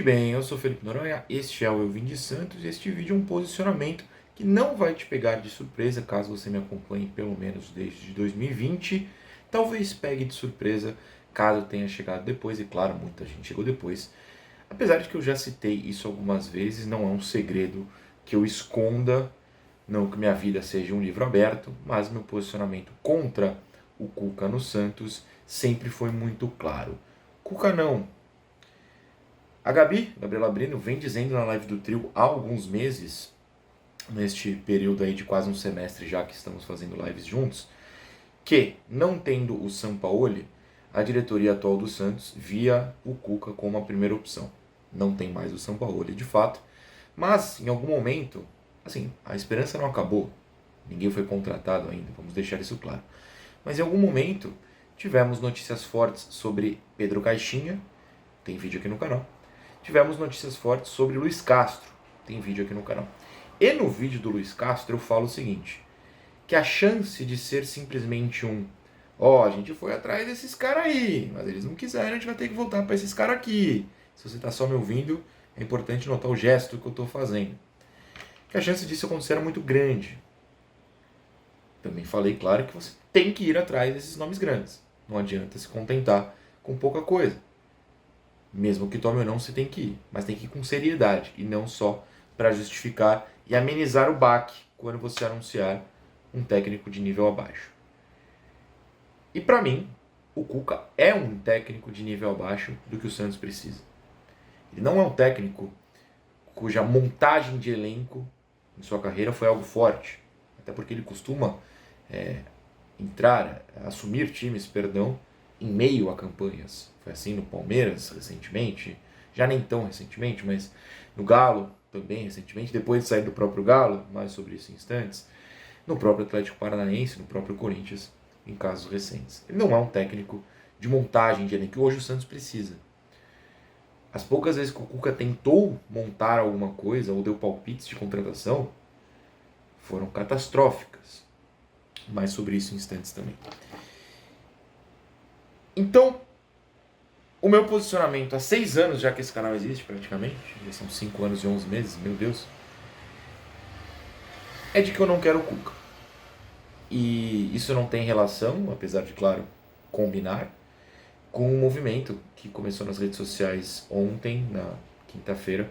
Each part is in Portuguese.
bem, eu sou Felipe Noronha, este é o Eu Vim de Santos e este vídeo é um posicionamento que não vai te pegar de surpresa caso você me acompanhe pelo menos desde 2020. Talvez pegue de surpresa caso tenha chegado depois, e claro, muita gente chegou depois. Apesar de que eu já citei isso algumas vezes, não é um segredo que eu esconda, não que minha vida seja um livro aberto, mas meu posicionamento contra o Cuca no Santos sempre foi muito claro. Cuca não. A Gabriela Brino, vem dizendo na live do trio há alguns meses, neste período aí de quase um semestre já que estamos fazendo lives juntos, que, não tendo o Sampaoli, a diretoria atual do Santos via o Cuca como a primeira opção. Não tem mais o Sampaoli de fato, mas em algum momento, assim, a esperança não acabou, ninguém foi contratado ainda, vamos deixar isso claro. Mas em algum momento tivemos notícias fortes sobre Pedro Caixinha, tem vídeo aqui no canal. Tivemos notícias fortes sobre Luiz Castro, tem vídeo aqui no canal. E no vídeo do Luiz Castro eu falo o seguinte, que a chance de ser simplesmente a gente foi atrás desses caras aí, mas eles não quiseram, a gente vai ter que voltar para esses caras aqui. Se você está só me ouvindo, é importante notar o gesto que eu estou fazendo. Que a chance disso acontecer era muito grande. Também falei, claro, que você tem que ir atrás desses nomes grandes. Não adianta se contentar com pouca coisa. Mesmo que tome ou não, você tem que ir. Mas tem que ir com seriedade e não só para justificar e amenizar o baque quando você anunciar um técnico de nível abaixo. E para mim, o Cuca é um técnico de nível abaixo do que o Santos precisa. Ele não é um técnico cuja montagem de elenco em sua carreira foi algo forte. Até porque ele costuma assumir times, em meio a campanhas. Foi assim no Palmeiras recentemente, já nem tão recentemente, mas no Galo também recentemente, depois de sair do próprio Galo, mais sobre isso em instantes, no próprio Atlético Paranaense, no próprio Corinthians, em casos recentes. Ele não é um técnico de montagem de elenco que hoje o Santos precisa. As poucas vezes que o Cuca tentou montar alguma coisa ou deu palpites de contratação foram catastróficas. Mais sobre isso em instantes também. Então, o meu posicionamento há 6 anos, já que esse canal existe praticamente, já são 5 anos e 11 meses, meu Deus, é de que eu não quero o Cuca. E isso não tem relação, apesar de, claro, combinar, com um movimento que começou nas redes sociais ontem, na quinta-feira,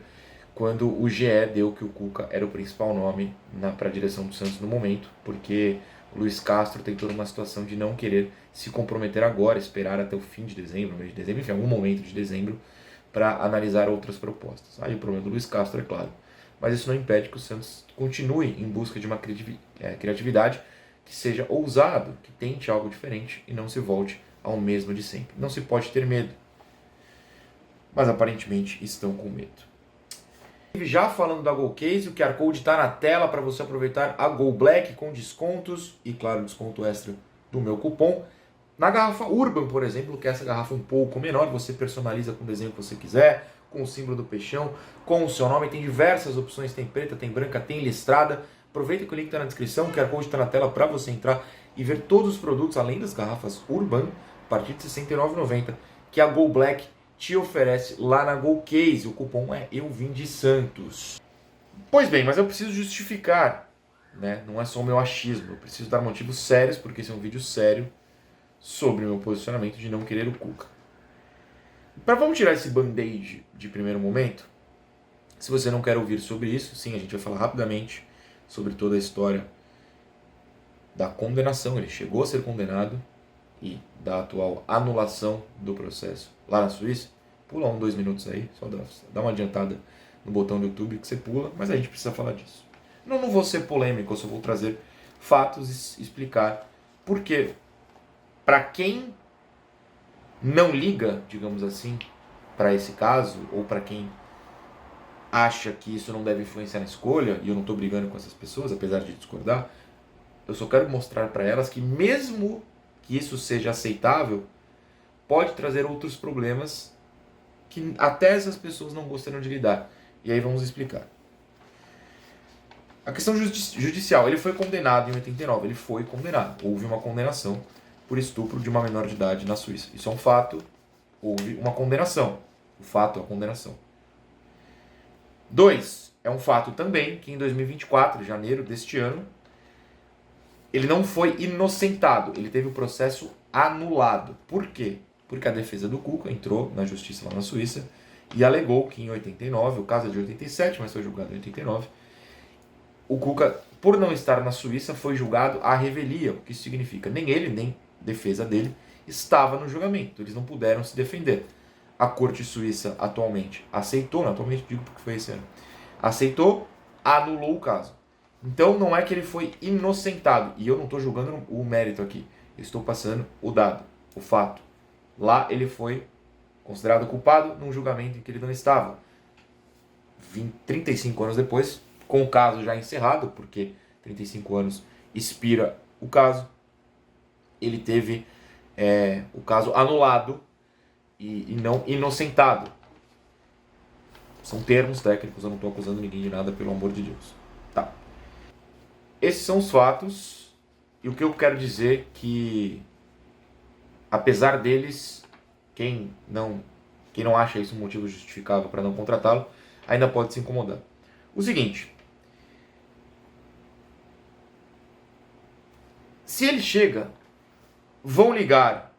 quando o GE deu que o Cuca era o principal nome para a direção do Santos no momento, porque o Luiz Castro tem toda uma situação de não querer se comprometer agora, esperar até o fim de dezembro, mês de dezembro, enfim, algum momento de dezembro, para analisar outras propostas. Aí o problema do Luiz Castro, é claro. Mas isso não impede que o Santos continue em busca de uma criatividade que seja ousado, que tente algo diferente e não se volte ao mesmo de sempre. Não se pode ter medo. Mas aparentemente estão com medo. Já falando da GoCase, o QR Code está na tela para você aproveitar a Go Black com descontos e, claro, desconto extra do meu cupom. Na garrafa Urban, por exemplo, que é essa garrafa um pouco menor, você personaliza com o desenho que você quiser, com o símbolo do peixão, com o seu nome. Tem diversas opções, tem preta, tem branca, tem listrada. Aproveita que o link está na descrição, o QR Code está na tela para você entrar e ver todos os produtos, além das garrafas Urban, a partir de R$ 69,90, que a Go Black te oferece lá na GoCase. O cupom é Eu Vim de Santos. Pois bem, mas eu preciso justificar, né? Não é só o meu achismo, eu preciso dar motivos sérios, porque esse é um vídeo sério sobre o meu posicionamento de não querer o Cuca. Vamos tirar esse band-aid de primeiro momento. Se você não quer ouvir sobre isso, sim, a gente vai falar rapidamente sobre toda a história da condenação. Ele chegou a ser condenado e da atual anulação do processo lá na Suíça. Pula 2 minutos aí, só dá uma adiantada no botão do YouTube que você pula, mas a gente precisa falar disso. Não vou ser polêmico, eu só vou trazer fatos e explicar por quê. Para quem não liga, digamos assim, para esse caso, ou para quem acha que isso não deve influenciar na escolha, e eu não estou brigando com essas pessoas, apesar de discordar, eu só quero mostrar para elas que mesmo que isso seja aceitável, pode trazer outros problemas que até essas pessoas não gostariam de lidar. E aí vamos explicar. A questão judicial, ele foi condenado em 89, ele foi condenado. Houve uma condenação por estupro de uma menor de idade na Suíça. Isso é um fato, houve uma condenação. O fato é a condenação. 2, é um fato também que em 2024, janeiro deste ano, ele não foi inocentado, ele teve o processo anulado. Por quê? Porque a defesa do Cuca entrou na justiça lá na Suíça e alegou que em 89, o caso é de 87, mas foi julgado em 89, o Cuca, por não estar na Suíça, foi julgado à revelia, o que isso significa? Nem ele, nem defesa dele estava no julgamento, eles não puderam se defender. A corte suíça atualmente aceitou, atualmente digo porque foi esse ano, aceitou, anulou o caso. Então não é que ele foi inocentado, e eu não estou julgando o mérito aqui, eu estou passando o dado, o fato. Lá ele foi considerado culpado num julgamento em que ele não estava. 35 anos depois, com o caso já encerrado, porque 35 anos expira o caso, ele teve o caso anulado e não inocentado. São termos técnicos, eu não estou acusando ninguém de nada, pelo amor de Deus. Tá. Esses são os fatos, e o que eu quero dizer é que, apesar deles, quem não acha isso um motivo justificável para não contratá-lo, ainda pode se incomodar. O seguinte, se ele chega, vão ligar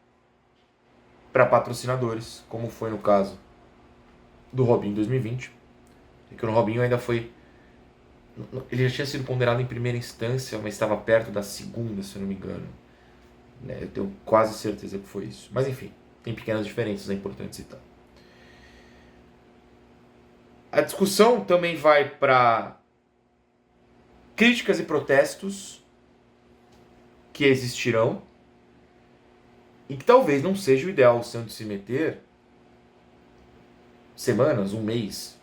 para patrocinadores, como foi no caso do Robinho em 2020, porque o Robinho ainda foi... Ele já tinha sido condenado em primeira instância, mas estava perto da segunda, se eu não me engano. Eu tenho quase certeza que foi isso. Mas enfim, tem pequenas diferenças, é importante citar. A discussão também vai para críticas e protestos que existirão e que talvez não seja o ideal o Santos se meter semanas, um mês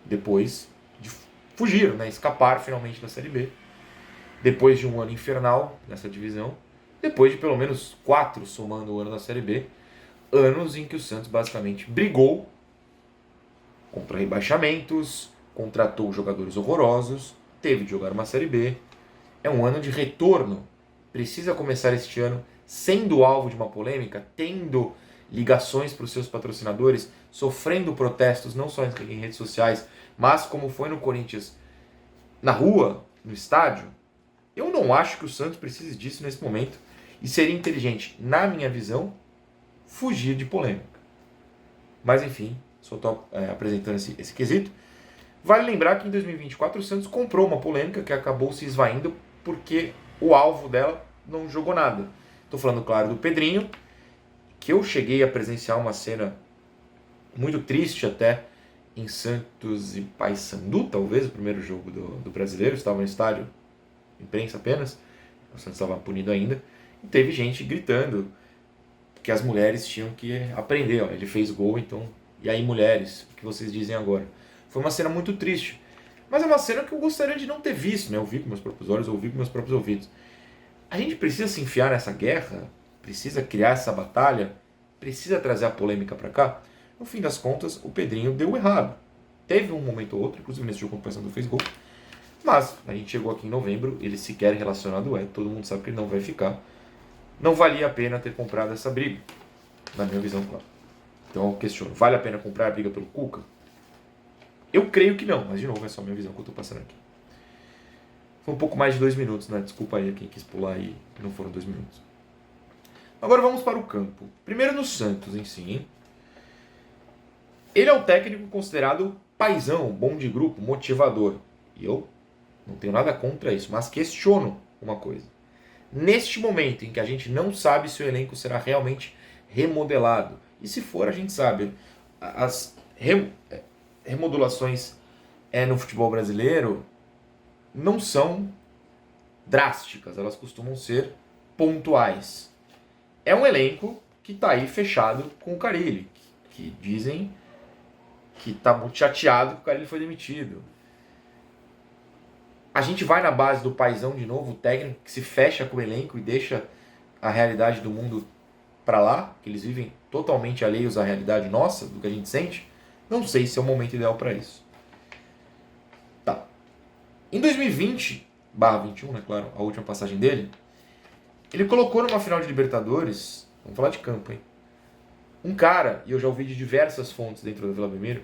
depois de fugir, escapar finalmente da Série B, depois de um ano infernal nessa divisão, depois de pelo menos 4, somando o ano da Série B, anos em que o Santos basicamente brigou contra rebaixamentos, contratou jogadores horrorosos, teve de jogar uma Série B. É um ano de retorno. Precisa começar este ano sendo alvo de uma polêmica, tendo ligações para os seus patrocinadores, sofrendo protestos não só em redes sociais, mas como foi no Corinthians, na rua, no estádio. Eu não acho que o Santos precise disso nesse momento e seria inteligente, na minha visão, fugir de polêmica. Mas enfim, só estou apresentando esse quesito. Vale lembrar que em 2024 o Santos comprou uma polêmica que acabou se esvaindo porque o alvo dela não jogou nada. Estou falando, claro, do Pedrinho, que eu cheguei a presenciar uma cena muito triste até em Santos e Paysandu, talvez, o primeiro jogo do brasileiro. Estava no estádio, imprensa apenas, o Santos estava punido ainda, e teve gente gritando que as mulheres tinham que aprender, ele fez gol, então, e aí mulheres, o que vocês dizem agora? Foi uma cena muito triste, mas é uma cena que eu gostaria de não ter visto, eu vi com meus próprios olhos, ouvi com meus próprios ouvidos. A gente precisa se enfiar nessa guerra, precisa criar essa batalha, precisa trazer a polêmica para cá. No fim das contas, o Pedrinho deu errado. Teve um momento ou outro, inclusive nesse jogo contra o Paysandu fez gol, mas a gente chegou aqui em novembro, ele sequer relacionado todo mundo sabe que ele não vai ficar. Não valia a pena ter comprado essa briga, na minha visão, claro. Então eu questiono, vale a pena comprar a briga pelo Cuca? Eu creio que não, mas de novo é só a minha visão que eu estou passando aqui. Foi um pouco mais de 2 minutos, né? Desculpa aí quem quis pular aí, não foram 2 minutos. Agora vamos para o campo. Primeiro no Santos em si, hein? Ele é o técnico considerado paizão, bom de grupo, motivador. E eu não tenho nada contra isso, mas questiono uma coisa. Neste momento em que a gente não sabe se o elenco será realmente remodelado, e se for, a gente sabe, as remodulações no futebol brasileiro não são drásticas, elas costumam ser pontuais. É um elenco que está aí fechado com o Carille, que dizem que está muito chateado que o Carille foi demitido. A gente vai na base do paizão de novo, o técnico que se fecha com o elenco e deixa a realidade do mundo para lá, que eles vivem totalmente alheios à realidade nossa, do que a gente sente. Não sei se é o momento ideal para isso. Tá. Em 2020/21, né, claro, a última passagem dele, ele colocou numa final de Libertadores, vamos falar de campo, hein? Um cara, e eu já ouvi de diversas fontes dentro da Vila Belmiro,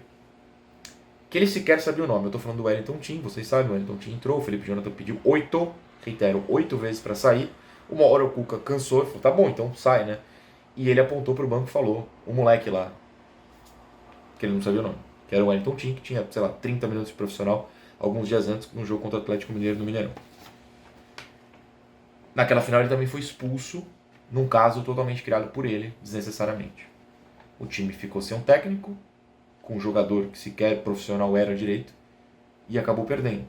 que ele sequer sabia o nome. Eu tô falando do Wellington Tim, vocês sabem, o Wellington Tim entrou, o Felipe Jonathan pediu 8 vezes para sair. Uma hora o Cuca cansou e falou, tá bom, então sai, né? E ele apontou pro banco e falou, o moleque lá, que ele não sabia o nome, que era o Wellington Tim, que tinha, sei lá, 30 minutos de profissional, alguns dias antes, num jogo contra o Atlético Mineiro no Mineirão. Naquela final ele também foi expulso, num caso totalmente criado por ele, desnecessariamente. O time ficou sem um técnico, com um jogador que sequer profissional era direito, e acabou perdendo.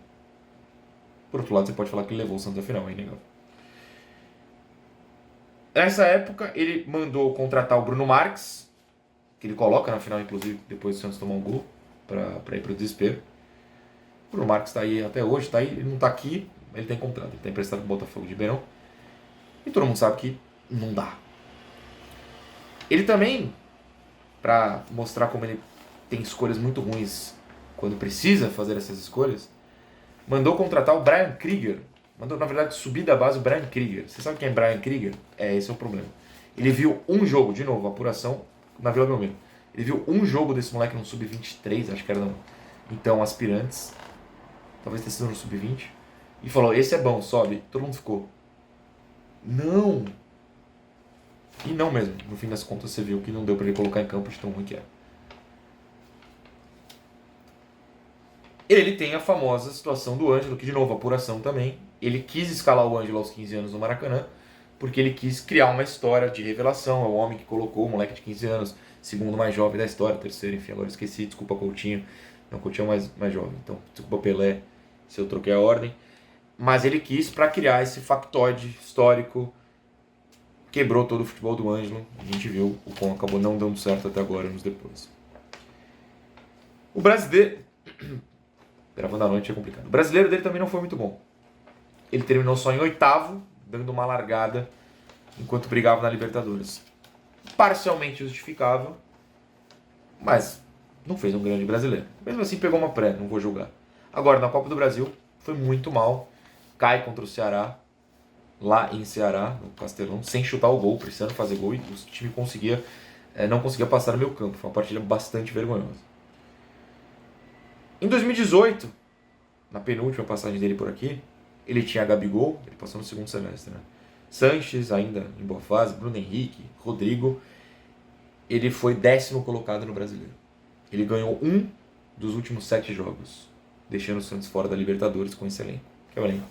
Por outro lado, você pode falar que ele levou o Santos à final, é inegável. Nessa época, ele mandou contratar o Bruno Marques, que ele coloca na final, inclusive, depois do Santos tomar um gol, para ir pro desespero. O Bruno Marques está aí até hoje, tá aí, ele não está aqui, ele tem contrato, ele está emprestado pro Botafogo de Ribeirão. E todo mundo sabe que não dá. Ele também, para mostrar como ele tem escolhas muito ruins quando precisa fazer essas escolhas, mandou contratar o Brian Krieger. Mandou, na verdade, subir da base o Brian Krieger. Você sabe quem é Brian Krieger? Esse é o problema. Ele viu um jogo, de novo, apuração na Vila Belmiro. Ele viu um jogo desse moleque no Sub-23, acho que era não. Então, aspirantes. Talvez tenha sido no Sub-20. E falou, esse é bom, sobe. Todo mundo ficou. Não! E não mesmo. No fim das contas, você viu que não deu pra ele colocar em campo de tão ruim que era. Ele tem a famosa situação do Ângelo, que de novo, apuração também. Ele quis escalar o Ângelo aos 15 anos no Maracanã, porque ele quis criar uma história de revelação. É o homem que colocou o moleque de 15 anos, segundo mais jovem da história, terceiro, enfim, agora eu esqueci, desculpa Coutinho. Não, Coutinho é mais jovem, então desculpa Pelé se eu troquei a ordem. Mas ele quis para criar esse factoide histórico, quebrou todo o futebol do Ângelo. A gente viu o quão acabou não dando certo até agora, anos depois. O brasileiro... Gravando à noite é complicado. O brasileiro dele também não foi muito bom. Ele terminou só em 8º, dando uma largada enquanto brigava na Libertadores. Parcialmente justificável, mas não fez um grande brasileiro. Mesmo assim pegou uma pré, não vou julgar. Agora, na Copa do Brasil, foi muito mal. Cai contra o Ceará, lá em Ceará, no Castelão, sem chutar o gol, precisando fazer gol, e o time não conseguia passar no meio campo. Foi uma partida bastante vergonhosa. Em 2018, na penúltima passagem dele por aqui, ele tinha Gabigol, ele passou no segundo semestre, né? Sanches, ainda em boa fase, Bruno Henrique, Rodrigo. Ele foi 10º colocado no Brasileiro. Ele ganhou um dos últimos 7 jogos, deixando o Santos fora da Libertadores com esse elenco, que é o elenco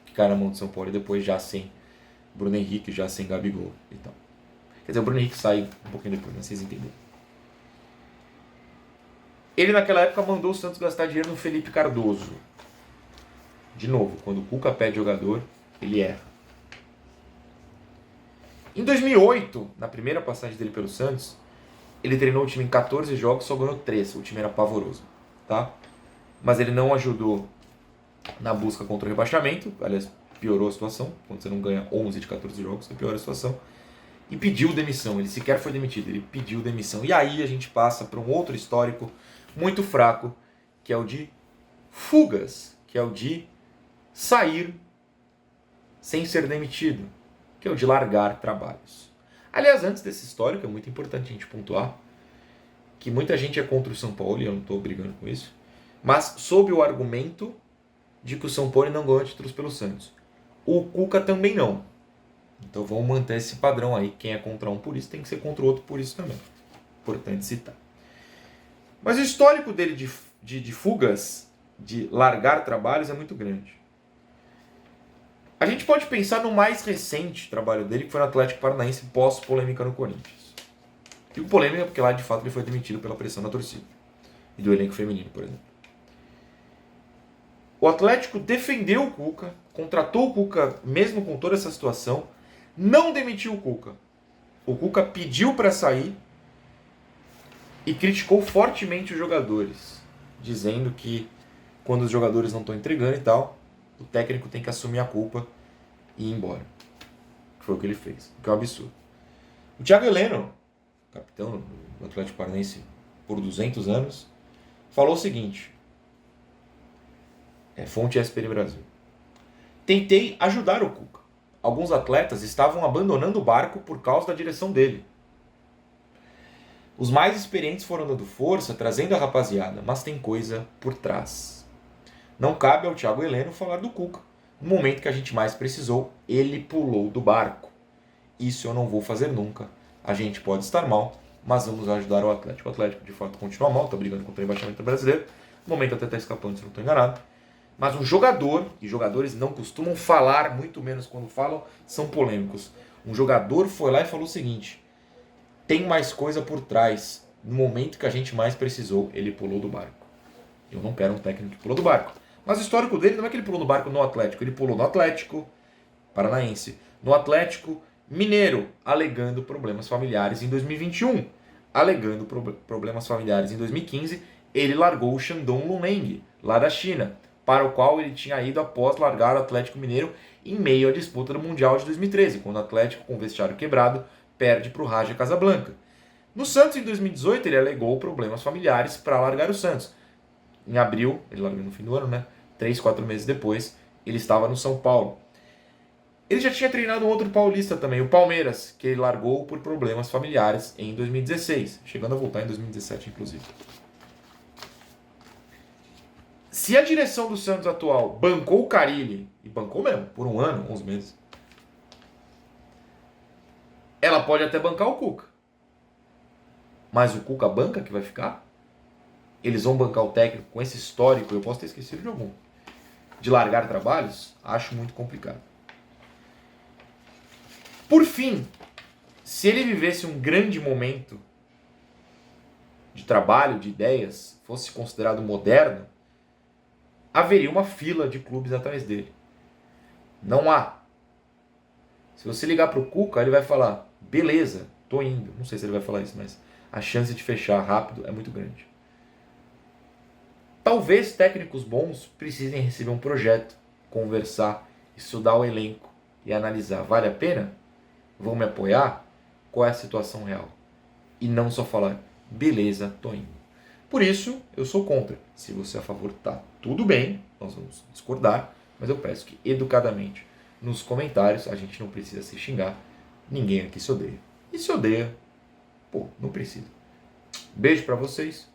que cai na mão de São Paulo, e depois já sem Bruno Henrique, já sem Gabigol e tal. Quer dizer, o Bruno Henrique sai um pouquinho depois, né? Vocês entenderam. Ele naquela época mandou o Santos gastar dinheiro no Felipe Cardoso. De novo, quando o Cuca pede jogador, ele erra. Em 2008, na primeira passagem dele pelo Santos, ele treinou o time em 14 jogos, só ganhou 3. O time era pavoroso, tá? Mas ele não ajudou na busca contra o rebaixamento. Aliás, piorou a situação. Quando você não ganha 11 de 14 jogos, você piora a situação. E pediu demissão. Ele sequer foi demitido, ele pediu demissão. E aí a gente passa para um outro histórico muito fraco, que é o de fugas, que é o de sair sem ser demitido, que é o de largar trabalhos. Aliás, antes desse histórico, é muito importante a gente pontuar que muita gente é contra o São Paulo, e eu não estou brigando com isso, mas sob o argumento de que o São Paulo não ganhou títulos pelo Santos. O Cuca também não. Então vamos manter esse padrão aí. Quem é contra um por isso tem que ser contra o outro por isso também. Importante citar. Mas o histórico dele de fugas, de largar trabalhos, é muito grande. A gente pode pensar no mais recente trabalho dele, que foi no Atlético Paranaense pós-polêmica no Corinthians. Digo polêmica porque lá de fato ele foi demitido pela pressão da torcida. E do elenco feminino, por exemplo. O Atlético defendeu o Cuca, contratou o Cuca mesmo com toda essa situação, não demitiu o Cuca. O Cuca pediu para sair e criticou fortemente os jogadores, dizendo que quando os jogadores não estão entregando e tal, o técnico tem que assumir a culpa e ir embora. Foi o que ele fez, o que é um absurdo. O Thiago Heleno, capitão do Atlético Paranaense por 200 anos, falou o seguinte, fonte SPN Brasil: tentei ajudar o Cuca. Alguns atletas estavam abandonando o barco por causa da direção dele. Os mais experientes foram dando força, trazendo a rapaziada, mas tem coisa por trás. Não cabe ao Thiago Heleno falar do Cuca. No momento que a gente mais precisou, ele pulou do barco. Isso eu não vou fazer nunca. A gente pode estar mal, mas vamos ajudar o Atlético. O Atlético, de fato, continua mal, está brigando contra o rebaixamento brasileiro. No momento até está escapando, se não estou enganado. Mas um jogador, e jogadores não costumam falar, muito menos quando falam, são polêmicos. Um jogador foi lá e falou o seguinte: tem mais coisa por trás. No momento que a gente mais precisou, ele pulou do barco. Eu não quero um técnico que pulou do barco. Mas o histórico dele não é que ele pulou do barco no Atlético. Ele pulou no Atlético Paranaense, no Atlético Mineiro, alegando problemas familiares em 2021. Alegando problemas familiares em 2015, ele largou o Shandong Luneng, lá da China, para o qual ele tinha ido após largar o Atlético Mineiro em meio à disputa do Mundial de 2013, quando o Atlético, com o vestiário quebrado, perde para o Raja Casablanca. No Santos, em 2018, ele alegou problemas familiares para largar o Santos. Em abril, ele largou no fim do ano, né? 3, 4 meses depois, ele estava no São Paulo. Ele já tinha treinado um outro paulista também, o Palmeiras, que ele largou por problemas familiares em 2016, chegando a voltar em 2017, inclusive. Se a direção do Santos atual bancou o Carille, e bancou mesmo, por um ano, 11 meses, ela pode até bancar o Cuca. Mas o Cuca banca que vai ficar? Eles vão bancar o técnico com esse histórico, eu posso ter esquecido de algum, de largar trabalhos? Acho muito complicado. Por fim, se ele vivesse um grande momento de trabalho, de ideias, fosse considerado moderno, haveria uma fila de clubes atrás dele. Não há. Se você ligar para o Cuca, ele vai falar, beleza, tô indo. Não sei se ele vai falar isso, mas a chance de fechar rápido é muito grande. Talvez técnicos bons precisem receber um projeto, conversar, estudar o elenco e analisar. Vale a pena? Vão me apoiar? Qual é a situação real? E não só falar, beleza, tô indo. Por isso, eu sou contra. Se você é a favor, tá tudo bem, nós vamos discordar, mas eu peço que, educadamente, nos comentários, a gente não precisa se xingar, ninguém aqui se odeia. E se odeia, pô, não precisa. Beijo pra vocês.